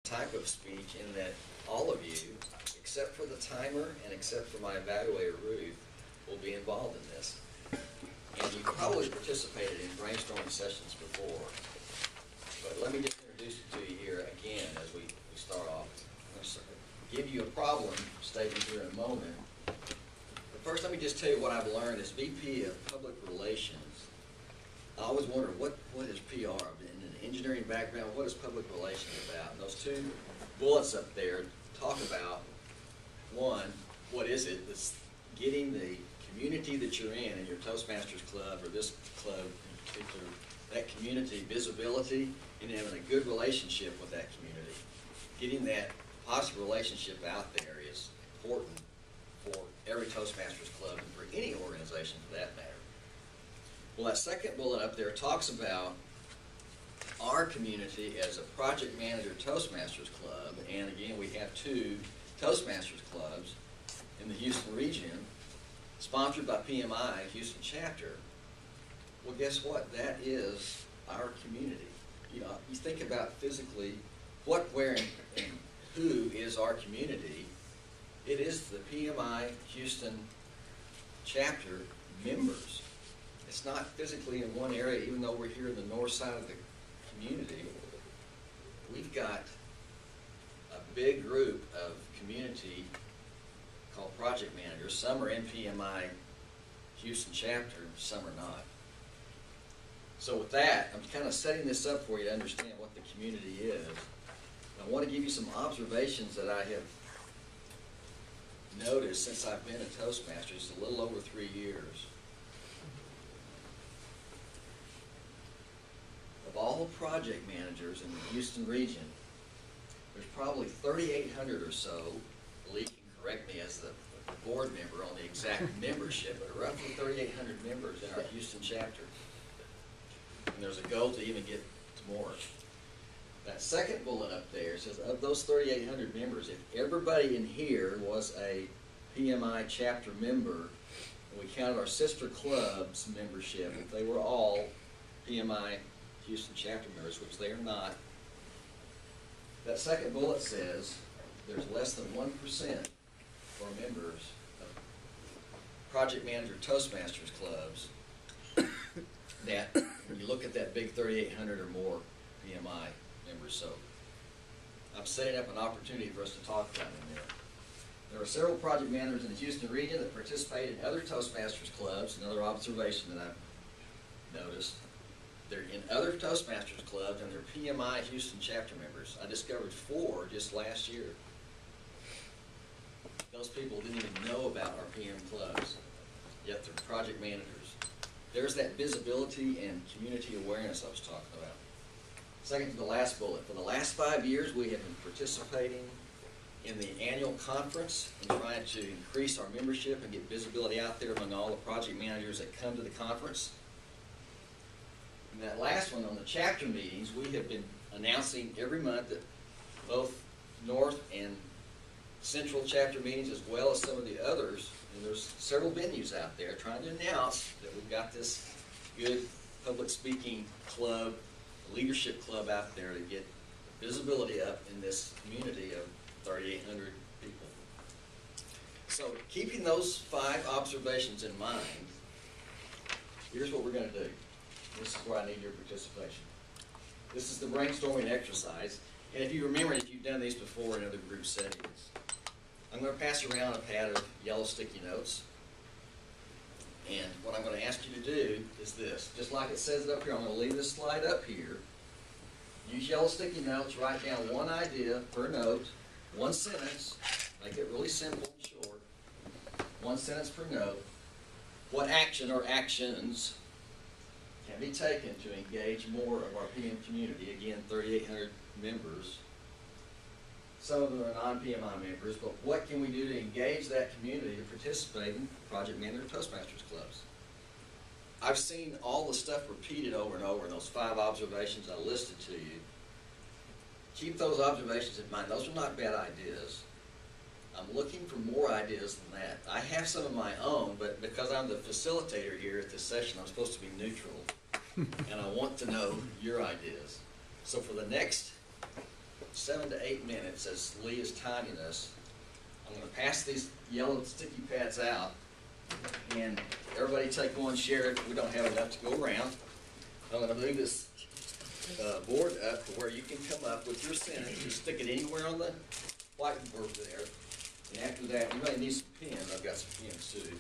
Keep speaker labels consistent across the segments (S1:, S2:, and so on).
S1: type of speech in that all of you, except for the timer and except for my evaluator, Ruth, will be involved in this. And you probably participated in brainstorming sessions before. But let me just introduce it to you here again as we start off. I'm going to give you a problem statement here in a moment. But first, let me just tell you what I've learned as VP of Public Relations. I always wonder, what is PR? I've been in an engineering background, what is public relations about? And those two bullets up there talk about, one, what is it? It's getting the community that you're in your Toastmasters club or this club in particular, that community visibility and having a good relationship with that community. Getting that positive relationship out there is important for every Toastmasters club and for any organization for that matter. Well, that second bullet up there talks about our community as a Project Manager Toastmasters Club, and again, we have two Toastmasters clubs in the Houston region, sponsored by PMI Houston chapter. Well, guess what? That is our community. You know, you think about physically what, where, and who is our community. It is the PMI Houston chapter members. It's not physically in one area, even though we're here in the north side of the community. We've got a big group of community called project managers. Some are in PMI Houston chapter, some are not. So with that, I'm kind of setting this up for you to understand what the community is. And I want to give you some observations that I have noticed since I've been a Toastmaster. It's a little over 3 years. Of all the project managers in the Houston region, there's probably 3,800 or so. Lee can correct me as the board member on the exact membership, but roughly 3,800 members in our Houston chapter. And there's a goal to even get to more. That second bullet up there says, of those 3,800 members, if everybody in here was a PMI chapter member, and we counted our sister clubs membership, if they were all PMI Houston chapter members, which they are not, that second bullet says there's less than 1% for members of Project Manager Toastmasters clubs that, when you look at that big 3,800 or more PMI members. So I'm setting up an opportunity for us to talk about them there. There are several project managers in the Houston region that participate in other Toastmasters clubs. Another observation that I've noticed. They're in other Toastmasters clubs and they're PMI Houston chapter members. I discovered 4 just last year. Those people didn't even know about our PM clubs, yet they're project managers. There's that visibility and community awareness I was talking about. Second to the last bullet, for the last 5 years we have been participating in the annual conference and trying to increase our membership and get visibility out there among all the project managers that come to the conference. And that last one, on the chapter meetings, we have been announcing every month that both North and Central chapter meetings, as well as some of the others, and there's several venues out there trying to announce that we've got this good public speaking club, leadership club out there to get visibility up in this community of 3,800 people. So keeping those 5 observations in mind, here's what we're going to do. This is where I need your participation. This is the brainstorming exercise. And if you remember, if you've done these before in other group settings, I'm going to pass around a pad of yellow sticky notes. And what I'm going to ask you to do is this. Just like it says it up here, I'm going to leave this slide up here. Use yellow sticky notes, write down one idea per note, one sentence, make it really simple and short. One sentence per note. What action or actions can be taken to engage more of our PM community? Again, 3,800 members. Some of them are non-PMI members, but what can we do to engage that community to participate in Project Manager Toastmasters clubs? I've seen all the stuff repeated over and over in those 5 observations I listed to you. Keep those observations in mind. Those are not bad ideas. I'm looking for more ideas than that. I have some of my own, but because I'm the facilitator here at this session, I'm supposed to be neutral. And I want to know your ideas. So for the next 7 to 8 minutes, as Lee is timing us, I'm gonna pass these yellow sticky pads out, and everybody take one, share it. We don't have enough to go around. I'm gonna move this board up to where you can come up with your sentence. Just stick it anywhere on the whiteboard there. And after that, you may need some pens. I've got some pens too.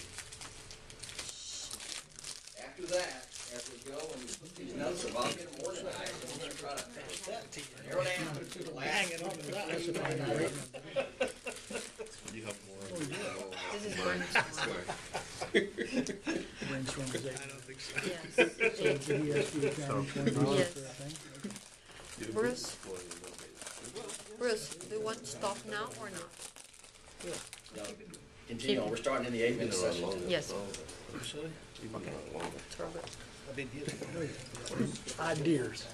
S1: After that, as we go and we put these notes up, I'll get them organized. And we're gonna try to narrow down to the last.
S2: You have more.
S3: This is brainstorming.
S4: Brainstorming.
S2: I don't think so.
S3: Yes.
S4: So did he ask you to count $20
S3: Yes.
S4: for that thing?
S3: Bruce, do you want to stop now or not?
S1: No, continue on. We're starting in the 8-minute session.
S3: Yes.
S4: Ideas.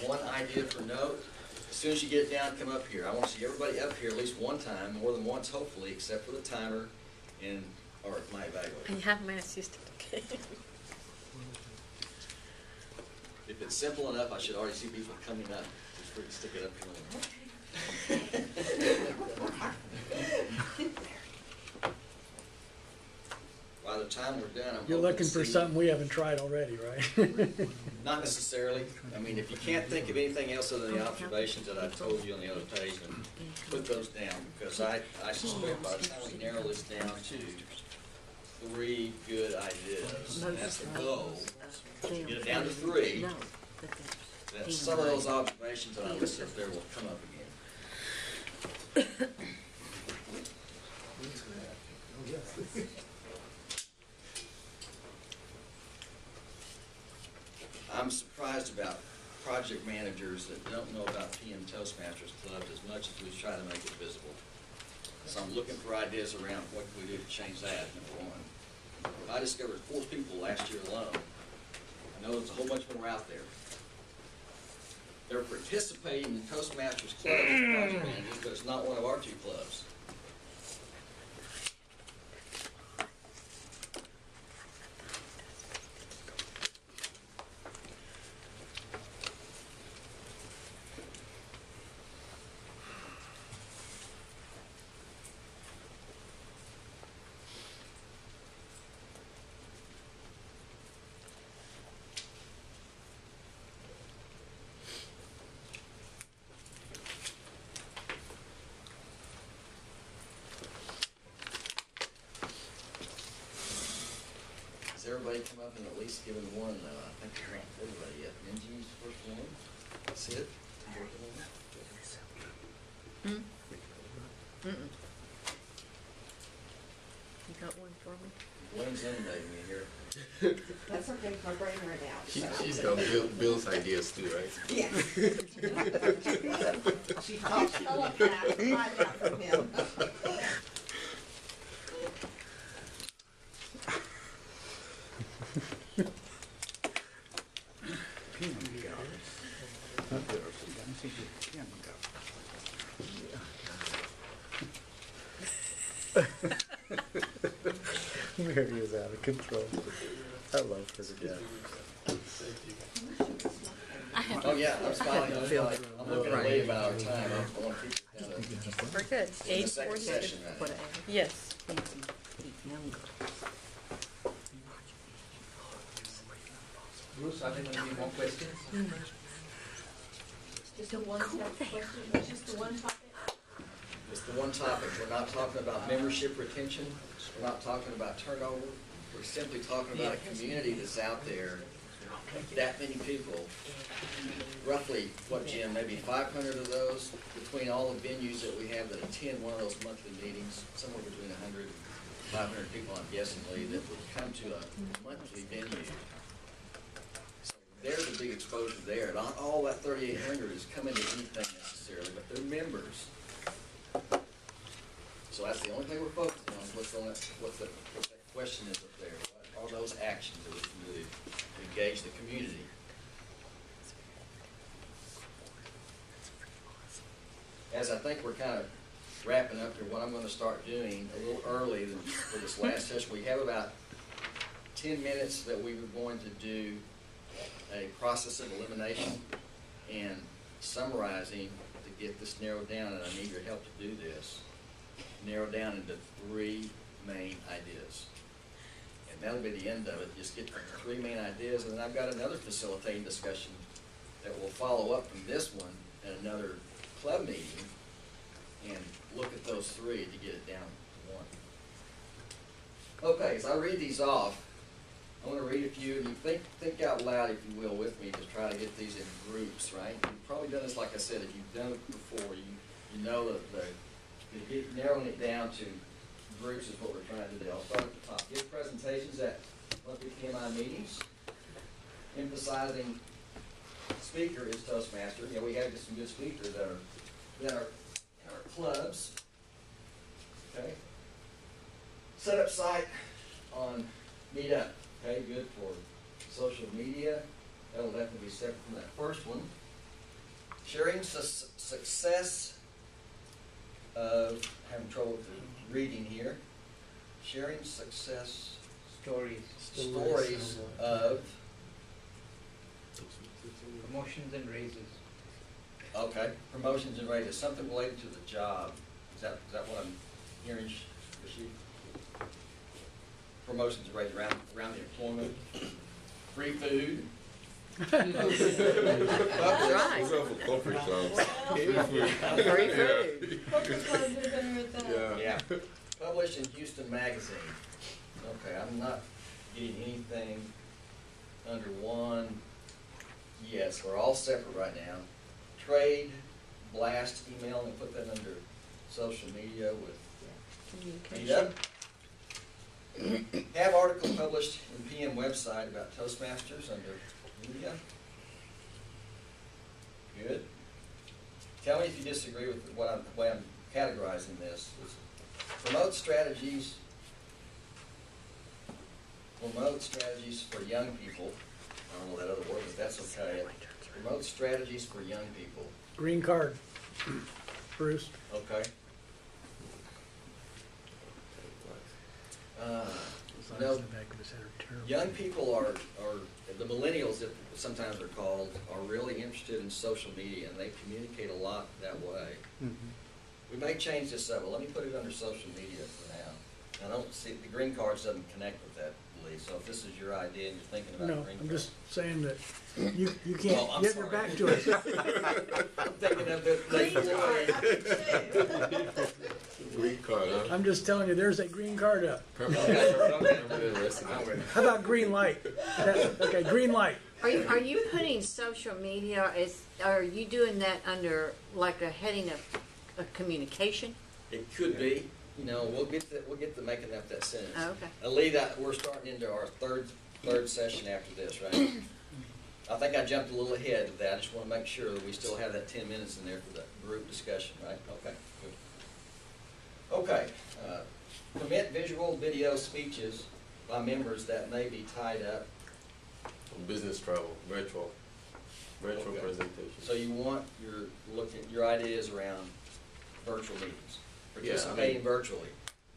S1: One idea for note. As soon as you get it down, come up here. I want to see everybody up here at least one time, more than once hopefully, except for the timer and or my evaluator.
S3: I have my assistant, okay?
S1: If it's simple enough, I should already see people coming up. Just for you to stick it up here. By the time we're done, I'm
S4: You're
S1: hoping
S4: looking
S1: to
S4: for
S1: see-
S4: something we haven't tried already, right?
S1: Not necessarily. I mean, if you can't think of anything else other than the observations that I told you on the other page, then put those down, because I suspect by the time we narrow this down to 3 good ideas, and that's the goal, to get it down to 3, that some of those observations that I listed up there will come up again. I'm surprised about project managers that don't know about PM Toastmasters clubs as much as we try to make it visible. So I'm looking for ideas around what can we do to change that, number one. I discovered 4 people last year alone. I know there's a whole bunch more out there. They're participating in Toastmasters clubs as project managers, but it's not one of our 2 clubs. Has everybody come up and at least given one? I think I ranked everybody yet. Benji's first one. That's it.
S3: Mm. Mm-mm. You got one for me?
S1: Blaine's inundating me here.
S5: That's okay, my brain ran out. So.
S2: She's got Bill's ideas too, right?
S5: Yes. She talks telepath, find out from him.
S6: Mary is out of control. I love her to death.
S1: Oh, yeah, I'm smiling. I'm looking at Lee about our time. I want to keep it down to
S3: We're good.
S1: the second session right now.
S3: Yes.
S7: Bruce, are there going to be more questions?
S5: Just the one question, just the one topic?
S1: It's the one topic. We're not talking about membership retention. We're not talking about turnover. We're simply talking about a community that's out there. That many people, roughly, what, Jim, maybe 500 of those between all the venues that we have that attend one of those monthly meetings, somewhere between 100 and 500 people, I'm guessing, Lee, that would come to a monthly venue. So there's a big exposure there. Not all that 3,800 is coming to anything necessarily, but they're members. So that's the only thing we're focusing on, what that question is up there. What are those actions that we can do to engage the community? As I think we're kind of wrapping up here, what I'm going to start doing a little early for this last session, we have about 10 minutes that we were going to do a process of elimination and summarizing to get this narrowed down, and I need your help to do this, narrowed down into 3 main ideas. And that'll be the end of it. Just get the 3 main ideas, and then I've got another facilitating discussion that will follow up from this one at another club meeting, and look at those 3 to get it down to 1. Okay, as I read these off, I want to read a few, and you think out loud, if you will, with me to try to get these in groups, right? You've probably done this, like I said, if you've done it before, you know that narrowing it down to groups is what we're trying to do. I'll start at the top. Give presentations at monthly PMI meetings, emphasizing speaker is Toastmaster. You know, we have just some good speakers that are in our clubs. Okay. Set up site on Meetup. Okay, good for social media. That'll definitely be separate from that first one. Sharing success of, having trouble with the reading here. Sharing success
S7: Stories,
S1: of,
S7: promotions and raises.
S1: okay, promotions and raises, something related to the job. Is that what I'm hearing, Rasheed? Promotions and raises around the employment. Free food.
S3: That's right.
S2: We're going for corporate clubs.
S3: Free food.
S5: Corporate clubs are better at that.
S1: Yeah. Published in Houston Magazine. Okay, I'm not getting anything under 1. Yes, we're all separate right now. Trade, blast, email, and put that under social media with Meetup. Have article published in PM website about Toastmasters under media. Good. Tell me if you disagree with the way I'm categorizing this. Promote strategies for young people. I don't know that other word, but that's okay. Promote strategies for young people.
S4: Green card. Bruce.
S1: Okay. No, young people are the millennials, that sometimes are called, are really interested in social media, and they communicate a lot that way. We may change this up, but let me put it under social media for now. I don't see, the green cards doesn't connect with that, Lee, so if this is your idea and you're thinking about
S4: No,
S1: green
S4: I'm
S1: cards.
S4: just saying that you can't
S1: Oh, I'm
S4: give your
S1: sorry.
S4: back to us.
S1: I'm thinking of the
S5: Green card, I do too.
S2: Green card, huh?
S4: I'm just telling you, there's a green card up.
S2: Permanent resident.
S4: How about green light? Okay, green light.
S3: Are you putting social media, are you doing that under like a heading of communication?
S1: It could be, you know, we'll get to making up that sentence.
S3: Oh, okay.
S1: Lee, we're starting into our third session after this, right? I think I jumped a little ahead of that. I just want to make sure that we still have that 10 minutes in there for the group discussion, right? Okay, good. Okay, permit visual video speeches by members that may be tied up.
S2: Business travel, virtual
S1: Okay.
S2: presentation.
S1: So you want your ideas around virtual meetings, participating virtually,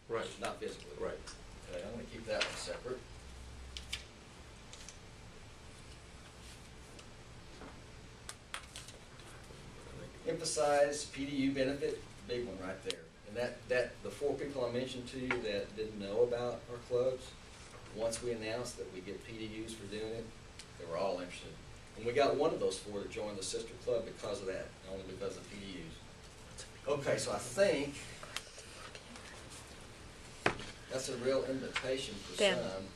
S2: Right,
S1: not physically.
S2: right.
S1: Okay, I'm going to keep that one separate. Emphasize PDU benefit, big one right there. And that the 4 people I mentioned to you that didn't know about our clubs, once we announced that we get PDUs for doing it, they were all interested. And we got one of those 4 to join the sister club because of that, only because of PDUs. Okay, so I think that's a real invitation for
S3: Dan.
S1: some.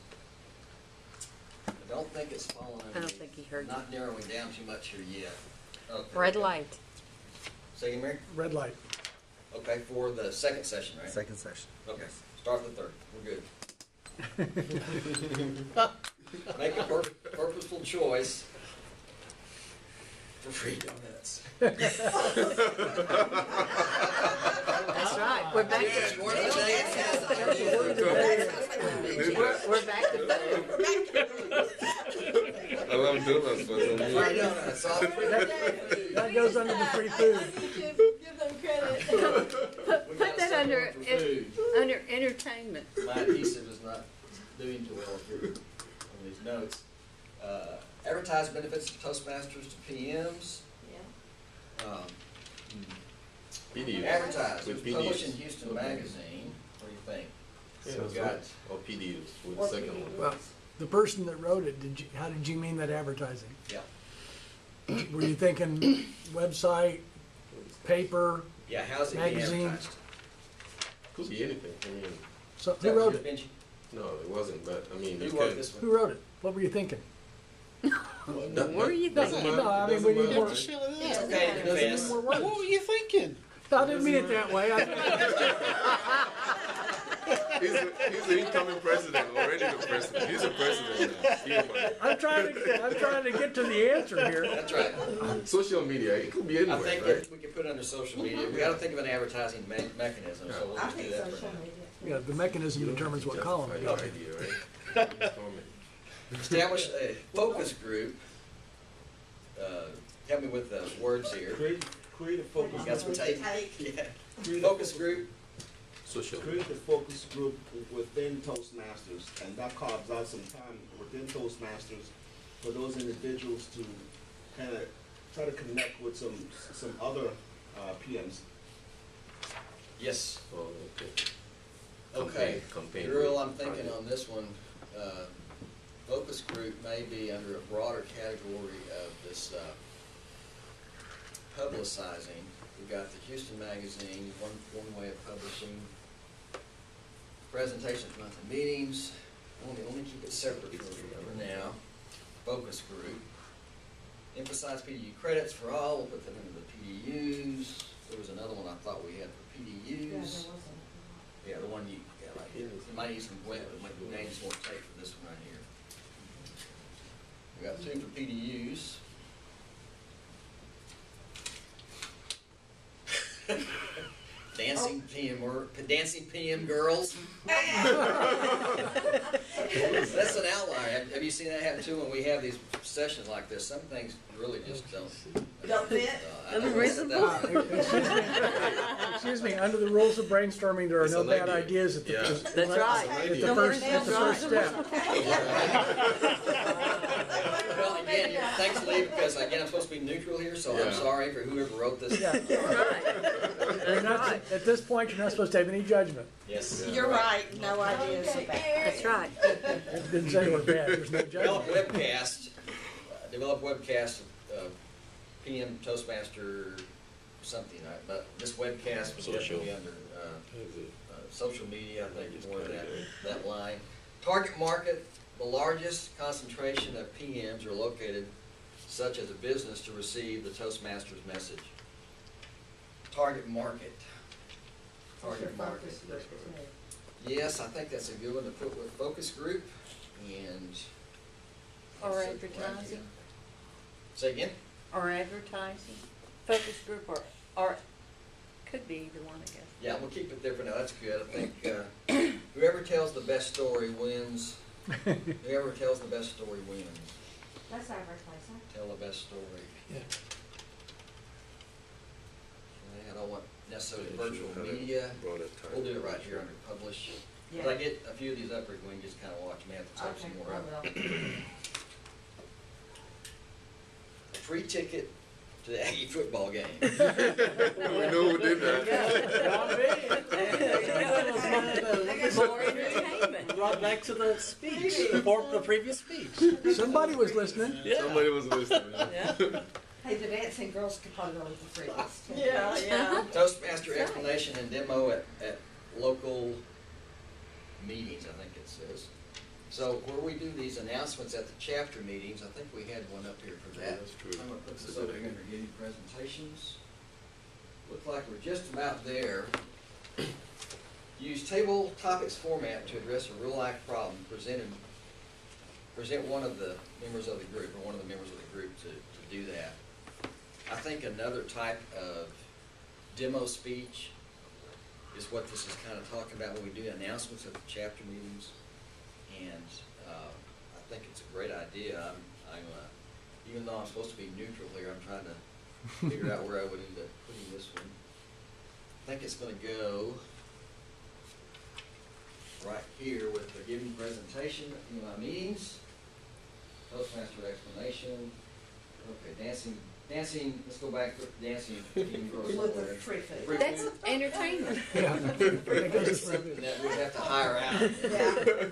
S1: I don't think it's falling under.
S3: I don't think he heard you.
S1: Not narrowing down too much here yet. Okay.
S3: Red light.
S1: Say again, Mary?
S4: Red light.
S1: Okay, for the second session, right?
S6: Second session.
S1: Okay, start with the third. We're good. Make a purposeful choice for free donuts.
S3: That's right. We're back to
S2: We're
S3: we're back to food.
S2: I love donuts for some
S1: Free
S2: reason.
S1: donuts, all free food.
S4: That goes under the free food.
S5: I need to give them credit.
S1: We
S3: Put
S1: gotta
S3: that
S1: start
S3: under
S1: going for food.
S3: under entertainment.
S1: My adhesive is not doing too well here on these notes. Advertise benefits of Toastmasters to PMs.
S5: Yeah.
S2: PDUs.
S1: Advertise,
S2: With
S1: publish in
S2: PDUs.
S1: Houston Magazine, what do you think?
S2: Yeah,
S1: We've got,
S2: or PDUs with
S5: Or
S2: the second one.
S4: Well, the person that wrote it, how did you mean that advertising?
S1: yeah,
S4: Were you thinking website, paper?
S1: yeah, how's it being
S4: Magazine.
S1: advertised?
S2: Could be anything. I mean,
S4: So
S1: Is
S4: who
S1: that
S4: wrote
S1: what
S4: it?
S1: Benji?
S2: no, it wasn't. But I mean,
S1: Who
S2: it
S1: wrote
S2: could.
S1: this one?
S4: Who wrote it? What were you thinking?
S2: What
S3: were you thinking?
S4: No, I mean, we need more.
S1: It's okay to confess.
S4: More words.
S8: What were you thinking?
S4: I didn't mean it that way.
S2: He's the incoming president, already the president. He's a president now.
S4: I'm trying to get to the answer here.
S1: That's right.
S2: Social media, it could be
S1: I
S2: anywhere,
S1: think
S2: right?
S1: if we could put it under social media. We gotta think of an advertising mechanism, so we'll
S5: I
S1: just do
S5: think
S1: that for
S5: social
S1: now.
S5: media.
S4: Yeah, the mechanism determines what column it
S2: Justify
S4: goes in.
S2: your idea, right? Brainstorming.
S1: Establish a focus group. Help me with the words here.
S8: Create a focus
S1: You got some
S8: group.
S1: tape? Yeah. Focus group.
S2: Social.
S8: Create a focus group within Toastmasters, and that carves out some time within Toastmasters for those individuals to kind of try to connect with some other PMs.
S1: Yes.
S2: Oh, okay.
S1: Okay.
S2: Campaign.
S1: Girl, I'm thinking on this one, focus group may be under a broader category of this publicizing. We've got the Houston Magazine, one way of publishing. Presentations, monthly meetings. Let me keep it separate for now. Focus group. Emphasize PDU credits for all. We'll put them into the PDUs. There was another one I thought we had for PDUs. Yeah, the one you, yeah, like, you might need some wet, but my names won't take for this one right here. We got 2 for PDUs. Dancing PM girls. That's an outlier. Have you seen that happen too when we have these sessions like this? Some things really just don't.
S5: Don't fit?
S1: I don't wanna sit that way.
S4: Excuse me, under the rules of brainstorming, there are
S2: It's
S4: no
S2: an
S4: bad
S2: idea.
S4: ideas at the,
S2: Yeah.
S3: That's right.
S4: at the first step.
S1: Well, again, thanks, Lee, because again, I'm supposed to be neutral here, so I'm
S2: Yeah.
S1: sorry for whoever wrote this.
S4: Yeah. You're not, at this point, you're not supposed to have any judgment.
S1: Yes.
S5: You're right, no ideas about
S3: That's right.
S4: It didn't say we're bad, there's no
S1: Develop
S4: judgment.
S1: webcast of PM Toastmaster something, but this webcast was
S2: Social.
S1: definitely under, social media, I think is more of that line. Target market, the largest concentration of PMs are located such as a business to receive the Toastmasters message. Target market. Target market. Yes, I think that's a good one to put with focus group and.
S3: Or advertising.
S1: Say again?
S3: Or advertising. Focus group or could be either one, I guess.
S1: Yeah, we'll keep it there for now, that's good. I think, whoever tells the best story wins. Whoever tells the best story wins.
S5: That's advertising.
S1: Tell the best story.
S4: Yeah.
S1: Okay, I don't want necessarily virtual media. We'll do it right here under publish. If I get a few of these up, we can just kind of watch them, have to type some more up. A free ticket to the Aggie football game.
S2: We knew who did that.
S3: More entertainment.
S9: Brought back to the speech, the previous speech.
S4: Somebody was listening.
S2: Somebody was listening.
S9: Yeah.
S5: Hey, the dancing girls could probably go with the free list.
S3: Yeah.
S1: Toastmaster explanation and demo at local meetings, I think it says. So where we do these announcements at the chapter meetings, I think we had one up here for that.
S2: That's true.
S1: I'm gonna put this
S2: That's a
S1: over
S2: good
S1: here under getting presentations. Look like we're just about there. Use table topics format to address a real life problem. Present one of the members of the group, or one of the members of the group to do that. I think another type of demo speech is what this is kind of talking about when we do announcements at the chapter meetings. And I think it's a great idea. I'm even though I'm supposed to be neutral here, I'm trying to figure out where I would end up putting this one. I think it's going to go right here with the giving presentation in my meetings, Toastmaster explanation. Okay, dancing Dancing, let's go back to dancing. Team girls
S5: With the
S1: somewhere.
S5: free food.
S1: Free
S3: That's
S1: food.
S3: entertainment.
S4: Yeah. That goes
S1: It's
S4: as
S1: something that we have to hire out.
S5: Yeah.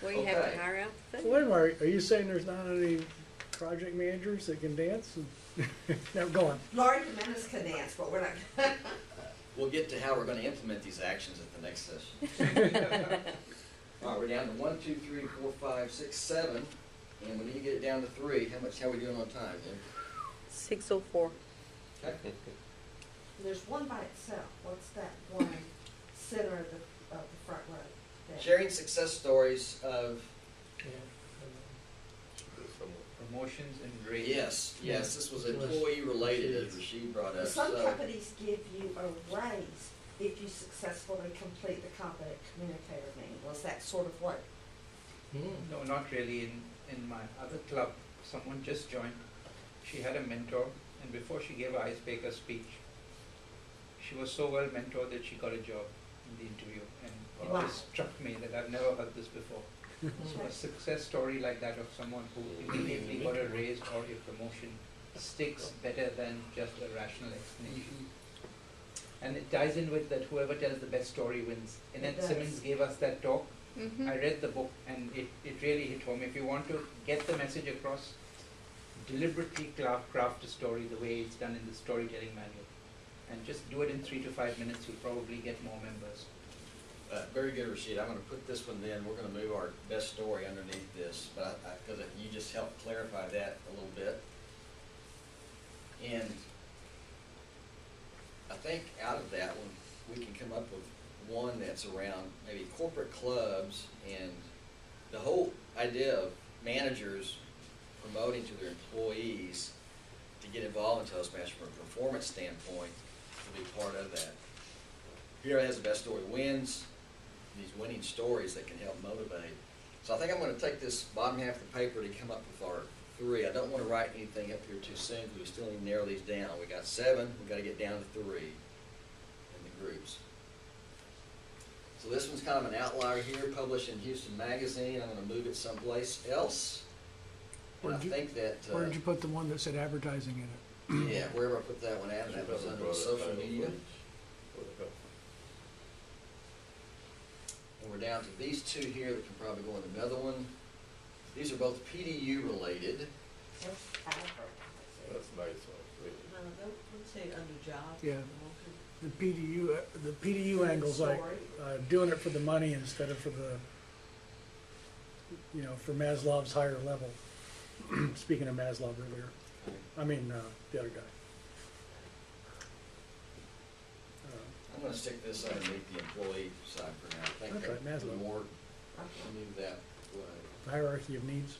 S3: Well, you have
S1: Okay.
S3: to hire out the food.
S4: Wait a minute, are you saying there's not any project managers that can dance? Now, go on.
S5: Laurie Jimenez can dance, but we're not.
S1: We'll get to how we're gonna implement these actions at the next session. All right, we're down to 1, 2, 3, 4, 5, 6, 7, and we need to get it down to 3. How are we doing on time, Jim?
S10: 6:04.
S1: Okay.
S5: There's one by itself. What's that one center of the front row? That-
S1: Sharing success stories of,
S7: Promotions and raises.
S1: yes, this was employee related, as Rashid brought up,
S5: Some
S1: so.
S5: companies give you a raise if you successfully complete the competent communicator manual. Is that sort of what?
S7: No, not really. In my other club, someone just joined. She had a mentor, and before she gave an icebreaker speech, she was so well mentored that she got a job in the interview. And it
S5: Wow.
S7: just struck me that I've never heard this before. So a success story like that of someone who immediately got a raise or a promotion sticks better than just a rational explanation. And it ties in with that whoever tells the best story wins. Annette
S5: does.
S7: Simmons gave us that talk.
S3: Mhm.
S7: I read the book and it really hit home. If you want to get the message across, deliberately craft a story the way it's done in the storytelling manual. And just do it in 3 to 5 minutes, you'll probably get more members.
S1: Very good, Rashid. I'm gonna put this one then, we're gonna move our best story underneath this, but because you just helped clarify that a little bit. And I think out of that one, we can come up with one that's around maybe corporate clubs and the whole idea of managers promoting to their employees to get involved in Toastmasters from a performance standpoint to be part of that. Whoever has the best story wins. These winning stories that can help motivate. So I think I'm going to take this bottom half of the paper to come up with our 3. I don't want to write anything up here too soon because we still need to narrow these down. We got 7. We got to get down to 3 in the groups. So this one's kind of an outlier here, published in Houston Magazine. I'm going to move it someplace else. And I
S4: Where'd you-
S1: think that
S4: Where did you put the one that said advertising in it?
S1: yeah, wherever I put that one at, that was under social media. And we're down to these 2 here that can probably go in another one. These are both PDU related.
S5: That's advertising.
S2: That's nice one.
S5: Let's say under job.
S4: Yeah. The PDU angle's like doing it for the money instead of for the, for Maslow's higher level. Speaking of Maslow earlier, I mean the other guy.
S1: I'm gonna stick this underneath the employee side for now. I think
S4: Okay,
S1: that
S4: Maslow.
S1: more, move that way.
S4: The hierarchy of needs.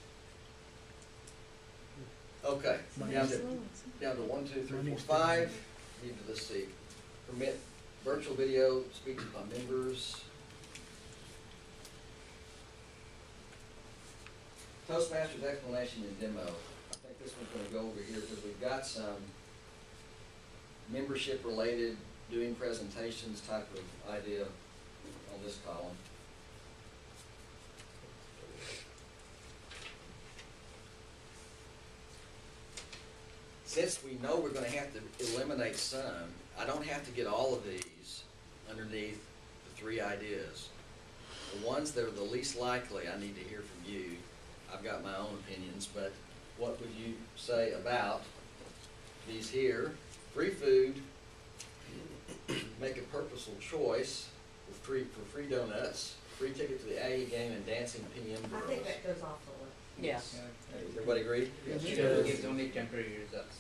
S1: Okay,
S4: Money.
S1: down to 1, 2, 3, 4,
S4: Money's
S1: 5. Need to, let's see, permit virtual video speeches by members. Toastmasters explanation and demo. I think this one's gonna go over here because we've got some membership related, doing presentations type of idea on this column. Since we know we're gonna have to eliminate some, I don't have to get all of these underneath the 3 ideas. The ones that are the least likely, I need to hear from you. I've got my own opinions, but what would you say about these here? Free food, make a purposeful choice for free donuts, free ticket to the AA game, and dancing PM
S5: I
S1: girls.
S5: think that goes off the list.
S10: Yes.
S1: Everybody agree?
S7: It gives only temporary results.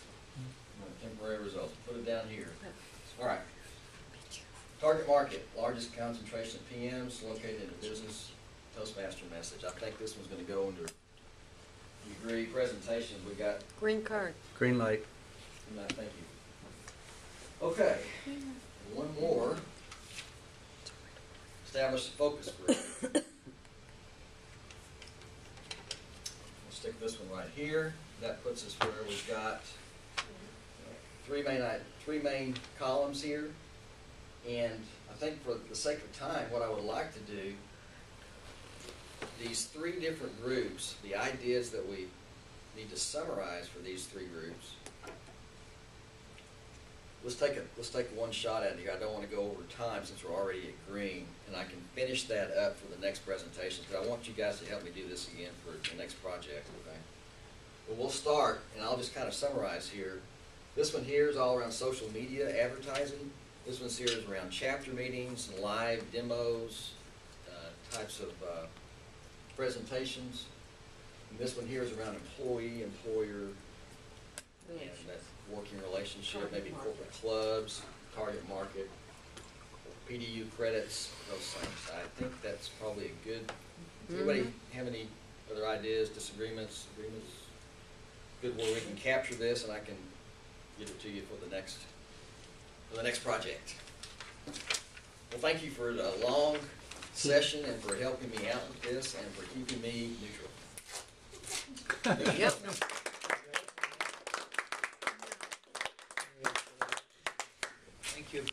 S1: Temporary results, put it down here. All right. Target market, largest concentration of PMs located in the business Toastmaster message. I think this one's gonna go under, you agree, presentation, we got,
S10: Green card.
S6: Green light.
S1: no, thank you. Okay, one more. Establish a focus group. We'll stick this one right here. That puts us where we've got 3 main columns here. And I think for the sake of time, what I would like to do, these 3 different groups, the ideas that we need to summarize for these three groups. Let's take one shot at it here. I don't want to go over time since we're already agreeing, and I can finish that up for the next presentations, but I want you guys to help me do this again for the next project, okay? Well, we'll start, and I'll just kind of summarize here. This one here is all around social media advertising. This one's here is around chapter meetings, live demos, types of presentations. And this one here is around employee, employer, and that working relationship, maybe corporate clubs, target market, PDU credits, those things. I think that's probably a good, does anybody have any other ideas, disagreements, agreements? Good where we can capture this and I can get it to you for the next project. Well, thank you for a long session and for helping me out with this and for keeping me neutral.
S3: Yep.
S7: Thank you.